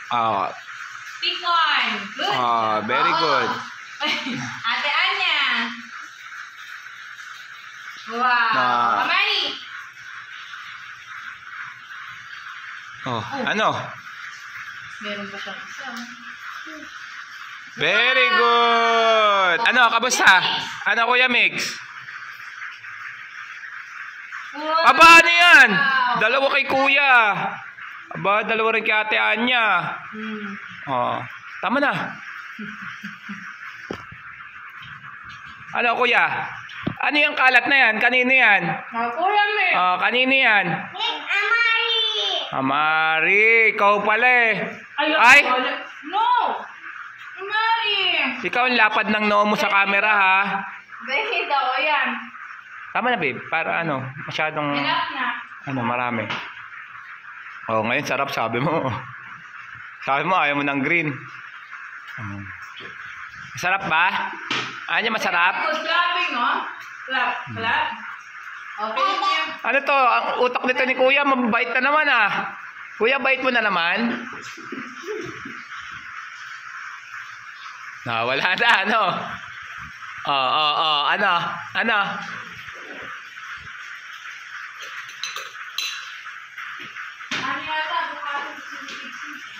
Ah, Pick on. Good. very Oo. good. Ate Anya. Wow. Na- Kamay. Oh, ano? Meron pa siyang isa. Very good. Ano, kamusta? Ano, Kuya Mix? Wow. Aba, ano yan? Dalawa kay Kuya. Aba, dalawa rin kay Ate Anya. Oh, tama na. Ano, Kuya? Ano yung kalat na yan? Kanino yan? Kuya Mix. Kanino yan? Amari. Amari, ikaw pala eh. Ayun. Ay! No. Amari. Ikaw ang lapad ng noo mo sa camera, ha? Behi daw, yan. Tama na, babe. Para ano, masyadong, Enough na. marami. Oh, ngayon sarap, sabi mo. Sabi mo, ayaw mo ng green. Masarap ba? Anya, masarap? Good clapping, oh. Clap, clap. Okay, yan. Ano to? Ang utak nito ni Kuya, mabait na naman, ah. Kuya, bait mo na naman. Wala na, ano? Ano? Ano? Ano yata, bukasan si